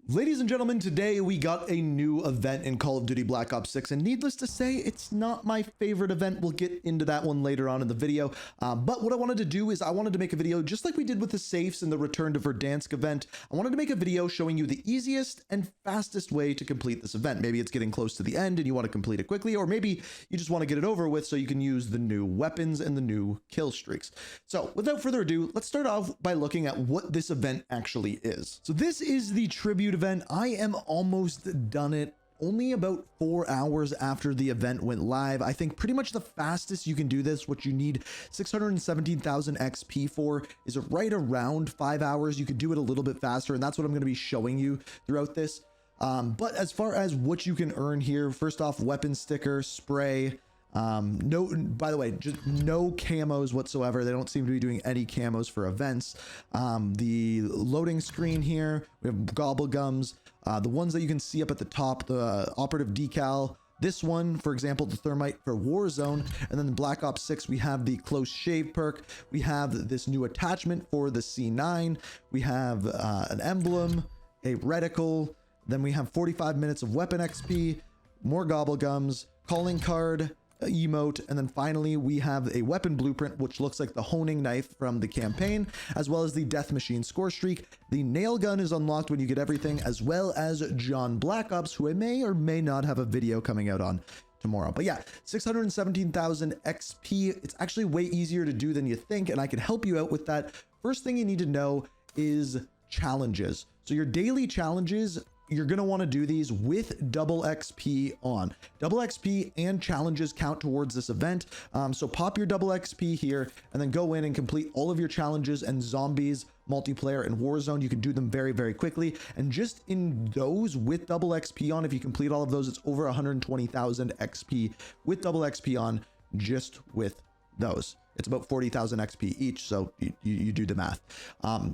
Ladies and gentlemen, today we got a new event in Call of Duty Black Ops 6, and needless to say, it's not my favorite event. We'll get into that one later on in the video, but what I wanted to do is I wanted to make a video just like we did with the safes in the Return to Verdansk event. I wanted to make a video showing you the easiest and fastest way to complete this event. Maybe it's getting close to the end and you want to complete it quickly, or maybe you just want to get it over with so you can use the new weapons and the new kill streaks. So without further ado, let's start off by looking at what this event actually is. So this is the tribute event. I am almost done it. Only about 4 hours after the event went live. I think pretty much the fastest you can do this, what you need 617,000 XP for, is right around 5 hours. You could do it a little bit faster, and that's what I'm going to be showing you throughout this. But as far as what you can earn here, first off, weapon sticker, spray. No, by the way, just no camos whatsoever. They don't seem to be doing any camos for events. The loading screen here, we have gobble gums, the ones that you can see up at the top, the operative decal. This one, for example, the thermite for Warzone, and then in Black Ops 6, we have the close shave perk. We have this new attachment for the C9. We have an emblem, a reticle. Then we have 45 minutes of weapon XP, more gobble gums, calling card, emote, and then finally we have a weapon blueprint which looks like the honing knife from the campaign, as well as the death machine score streak. The nail gun is unlocked when you get everything, as well as John Black Ops, who I may or may not have a video coming out on tomorrow. But yeah, 617,000 XP. It's actually way easier to do than you think, and I can help you out with that. First thing you need to know is challenges. So your daily challenges, you're going to want to do these with double XP on. Double XP and challenges count towards this event. So pop your double XP here and then go in and complete all of your challenges and zombies, multiplayer, and Warzone. You can do them very, very quickly. And just in those with double XP on, if you complete all of those, it's over 120,000 XP with double XP on just with those. It's about 40,000 XP each. So you do the math.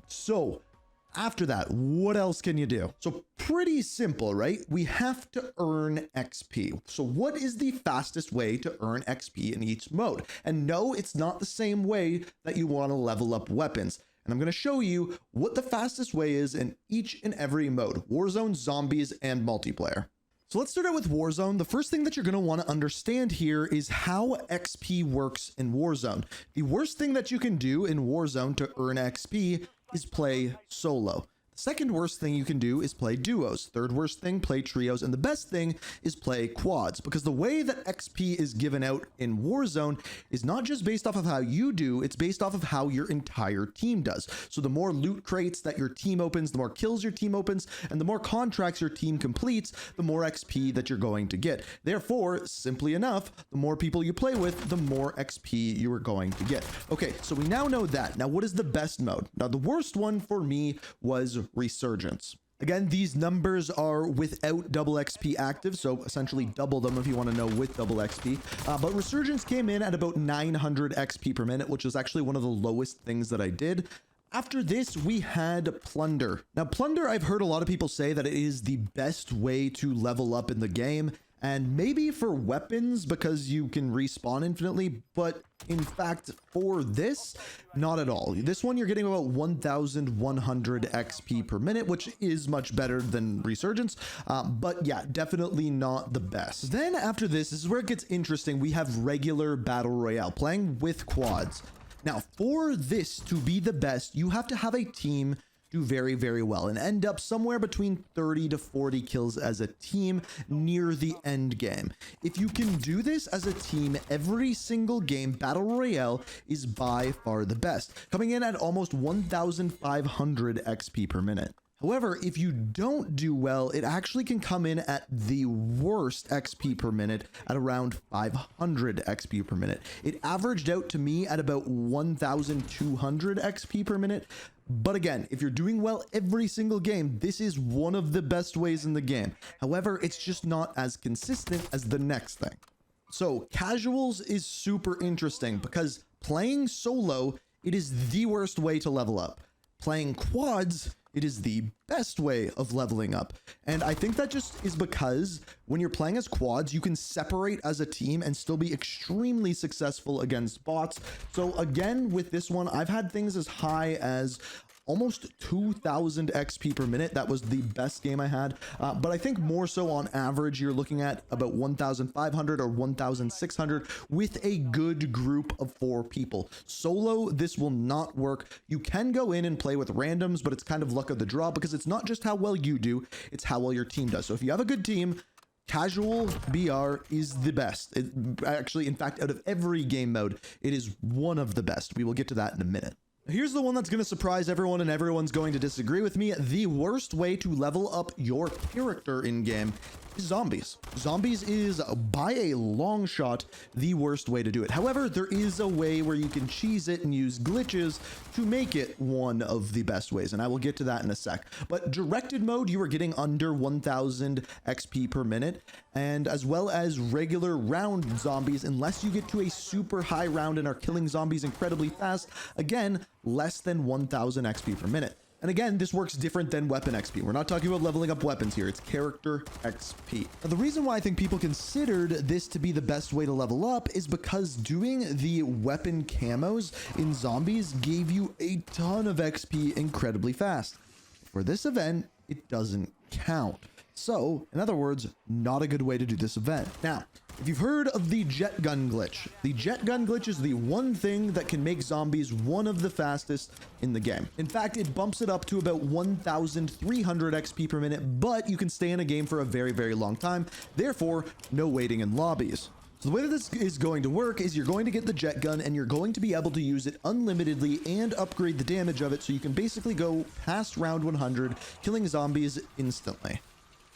So after that, what else can you do? So pretty simple, right? We have to earn XP. So what is the fastest way to earn XP in each mode? And no, it's not the same way that you want to level up weapons. And I'm going to show you what the fastest way is in each and every mode: Warzone, zombies, and multiplayer. So let's start out with Warzone. The first thing that you're going to want to understand here is how XP works in Warzone. The worst thing that you can do in Warzone to earn XP is play solo. The second worst thing you can do is play duos. Third worst thing, play trios. And the best thing is play quads, because the way that XP is given out in Warzone is not just based off of how you do, it's based off of how your entire team does. So the more loot crates that your team opens, the more kills your team opens, and the more contracts your team completes, the more XP that you're going to get. Therefore, simply enough, the more people you play with, the more XP you are going to get. Okay, so we now know that. Now, what is the best mode? Now, the worst one for me was Resurgence. Again, these numbers are without double XP active, so essentially double them if you want to know with double XP. But Resurgence came in at about 900 XP per minute, which was actually one of the lowest things that I did. After this, we had Plunder. Now, Plunder, I've heard a lot of people say that it is the best way to level up in the game, and maybe for weapons because you can respawn infinitely, but in fact, for this, not at all. This one, you're getting about 1,100 XP per minute, which is much better than Resurgence, but yeah, definitely not the best. Then after this is where it gets interesting. We have regular Battle Royale, playing with quads. Now, for this to be the best, you have to have a team do very, very well and end up somewhere between 30 to 40 kills as a team near the end game. If you can do this as a team every single game, Battle Royale is by far the best, coming in at almost 1,500 XP per minute. However, if you don't do well, it actually can come in at the worst XP per minute at around 500 XP per minute. It averaged out to me at about 1,200 XP per minute. But again, if you're doing well every single game, this is one of the best ways in the game. However, it's just not as consistent as the next thing. So casuals is super interesting because playing solo, it is the worst way to level up. Playing quads, it is the best way of leveling up. And I think that just is because when you're playing as quads, you can separate as a team and still be extremely successful against bots. So again, with this one, I've had things as high as almost 2,000 XP per minute. That was the best game I had. But I think more so on average, you're looking at about 1,500 or 1,600 with a good group of 4 people. Solo, this will not work. You can go in and play with randoms, but it's kind of luck of the draw because it's not just how well you do, it's how well your team does. So if you have a good team, casual BR is the best. It, actually, in fact, out of every game mode, it is one of the best. We will get to that in a minute. Here's the one that's going to surprise everyone, and everyone's going to disagree with me. The worst way to level up your character in game is zombies. Zombies is, by a long shot, the worst way to do it. However, there is a way where you can cheese it and use glitches to make it one of the best ways, and I will get to that in a sec. But directed mode, you are getting under 1,000 XP per minute, and as well as regular round zombies, unless you get to a super high round and are killing zombies incredibly fast, again, less than 1,000 XP per minute. And again, this works different than weapon XP. We're not talking about leveling up weapons here. It's character XP. Now, the reason why I think people considered this to be the best way to level up is because doing the weapon camos in zombies gave you a ton of XP incredibly fast. For this event, it doesn't count. So, in other words, not a good way to do this event. Now, if you've heard of the jet gun glitch, the jet gun glitch is the one thing that can make zombies one of the fastest in the game. In fact, it bumps it up to about 1,300 XP per minute, but you can stay in a game for a very, very long time. Therefore, no waiting in lobbies. So the way that this is going to work is you're going to get the jet gun and you're going to be able to use it unlimitedly and upgrade the damage of it, so you can basically go past round 100, killing zombies instantly.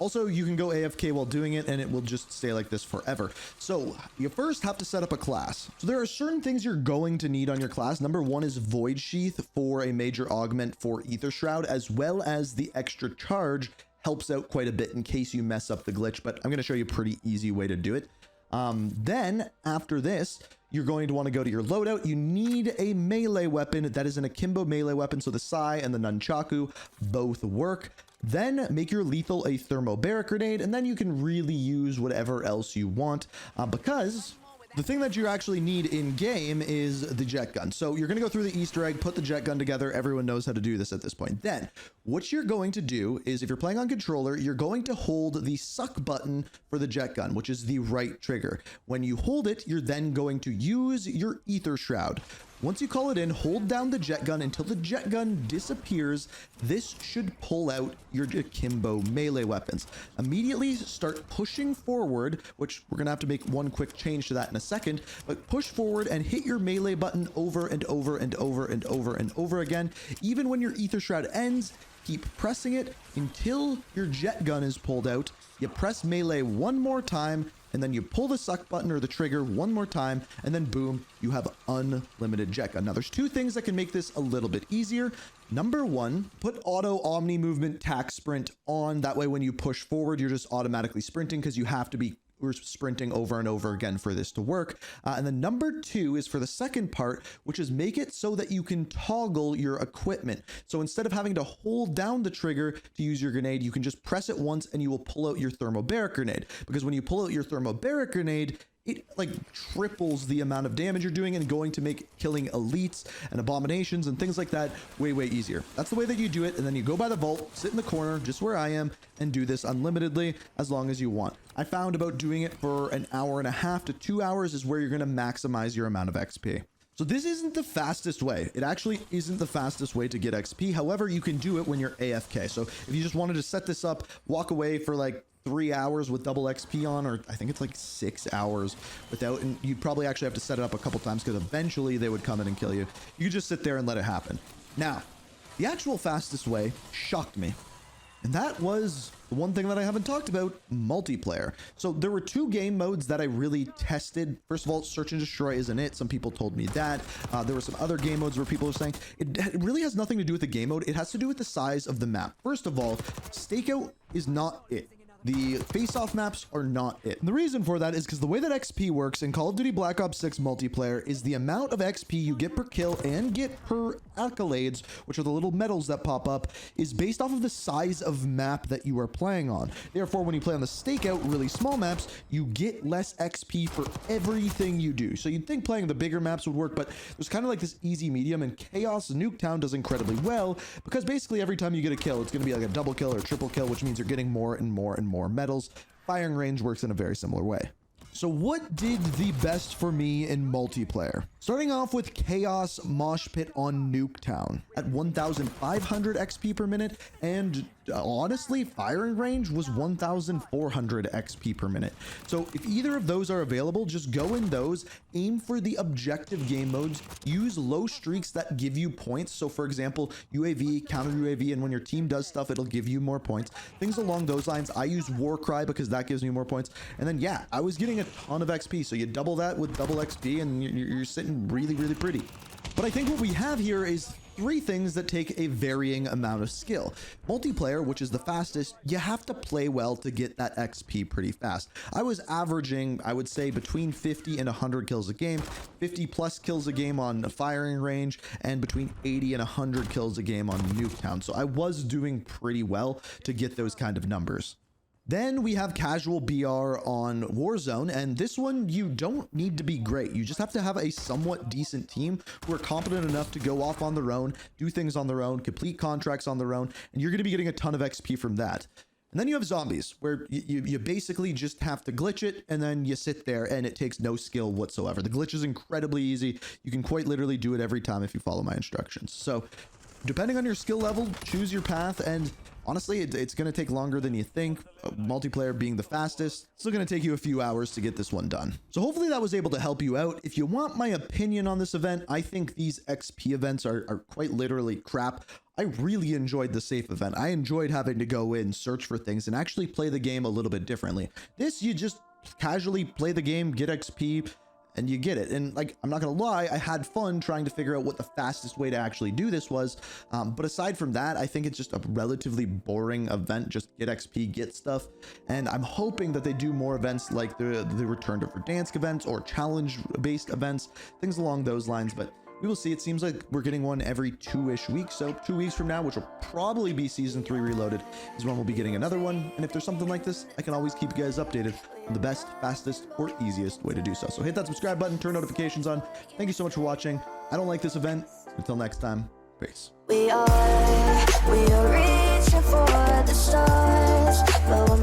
Also, you can go AFK while doing it, and it will just stay like this forever. So you first have to set up a class. So there are certain things you're going to need on your class. Number one is Void Sheath for a major augment for Ether Shroud, as well as the extra charge helps out quite a bit in case you mess up the glitch, but I'm going to show you a pretty easy way to do it. Then after this, you're going to want to go to your loadout. You need a melee weapon that is an akimbo melee weapon, so the Sai and the Nunchaku both work. Then make your lethal a thermobaric grenade, and then you can really use whatever else you want, because the thing that you actually need in game is the jet gun. So you're going to go through the Easter egg, put the jet gun together. Everyone knows how to do this at this point. Then what you're going to do is, if you're playing on controller, you're going to hold the suck button for the jet gun, which is the right trigger. When you hold it, you're then going to use your Ether Shroud. Once you call it in, hold down the jet gun until the jet gun disappears. This should pull out your akimbo melee weapons. Immediately start pushing forward, which we're going to have to make one quick change to that in a second, but push forward and hit your melee button over and over and over and over and over again. Even when your Ether Shroud ends, keep pressing it until your jet gun is pulled out. You press melee one more time, and then you pull the suck button or the trigger one more time, and then boom, you have unlimited jet gun. Now there's two things that can make this a little bit easier. Number one, put auto omni movement tack sprint on. That way when you push forward, you're just automatically sprinting, because you have to be sprinting over and over again for this to work. And then number two is for the second part, which is make it so that you can toggle your equipment. So instead of having to hold down the trigger to use your grenade, you can just press it once and you will pull out your thermobaric grenade. Because when you pull out your thermobaric grenade, it like triples the amount of damage you're doing, and going to make killing elites and abominations and things like that way, way easier. That's the way that you do it. And then you go by the vault, sit in the corner, just where I am, and do this unlimitedly as long as you want. I found about doing it for an hour and a half to 2 hours is where you're going to maximize your amount of XP. So this isn't the fastest way. It actually isn't the fastest way to get XP. However, you can do it when you're AFK. So if you just wanted to set this up, walk away for like 3 hours with double XP on, or I think it's like 6 hours without, and you'd probably actually have to set it up a couple times because eventually they would come in and kill you. You could just sit there and let it happen. Now, the actual fastest way shocked me. And that was the one thing that I haven't talked about, multiplayer. So there were two game modes that I really tested. First of all, search and destroy isn't it. Some people told me that. There were some other game modes where people were saying it really has nothing to do with the game mode. It has to do with the size of the map. First of all, stakeout is not it. the face-off maps are not it. And the reason for that is because the way that XP works in Call of Duty Black Ops 6 multiplayer is the amount of XP you get per kill and get per accolades, which are the little medals that pop up, is based off of the size of map that you are playing on. Therefore, when you play on the stakeout, really small maps, you get less XP for everything you do. So you'd think playing the bigger maps would work, but there's kind of like this easy medium, and Chaos Nuketown does incredibly well because basically every time you get a kill, it's going to be like a double kill or triple kill, which means you're getting more and more and more medals. Firing range works in a very similar way. So what did the best for me in multiplayer? Starting off with Chaos Mosh Pit on Nuketown at 1,500 XP per minute, and honestly, firing range was 1,400 XP per minute. So if either of those are available, just go in those, aim for the objective game modes, use low streaks that give you points. So for example, UAV, counter UAV, and when your team does stuff, it'll give you more points. Things along those lines. I use Warcry because that gives me more points. And then yeah, I was getting a ton of XP. So you double that with double XP and you're sitting really, really pretty. But I think what we have here is three things that take a varying amount of skill. Multiplayer, which is the fastest, you have to play well to get that XP pretty fast. I was averaging, I would say, between 50 and 100 kills a game, 50 plus kills a game on the firing range, and between 80 and 100 kills a game on Nuketown. So I was doing pretty well to get those kind of numbers. Then we have casual BR on Warzone, and this one you don't need to be great. You just have to have a somewhat decent team who are competent enough to go off on their own, do things on their own, complete contracts on their own, and you're going to be getting a ton of XP from that. And then you have zombies, where you basically just have to glitch it, and then you sit there, and it takes no skill whatsoever. The glitch is incredibly easy. You can quite literally do it every time if you follow my instructions. So depending on your skill level, choose your path, and honestly, it's going to take longer than you think. Multiplayer being the fastest, it's still going to take you a few hours to get this one done. So hopefully that was able to help you out. If you want my opinion on this event, I think these XP events are quite literally crap. I really enjoyed the safe event. I enjoyed having to go in, search for things, and actually play the game a little bit differently. This, you just casually play the game, get XP, and you get it. And like, I'm not gonna lie, I had fun trying to figure out what the fastest way to actually do this was. But aside from that, I think it's just a relatively boring event. Just get XP, get stuff. And I'm hoping that they do more events like the Return to Verdansk events or challenge-based events, things along those lines. But we will see. It seems like we're getting one every 2-ish weeks. So 2 weeks from now, which will probably be Season 3 Reloaded, is when we'll be getting another one. And if there's something like this, I can always keep you guys updated on the best, fastest, or easiest way to do so. So hit that subscribe button, turn notifications on. Thank you so much for watching. I don't like this event. Until next time, peace. We are reaching for the stars, but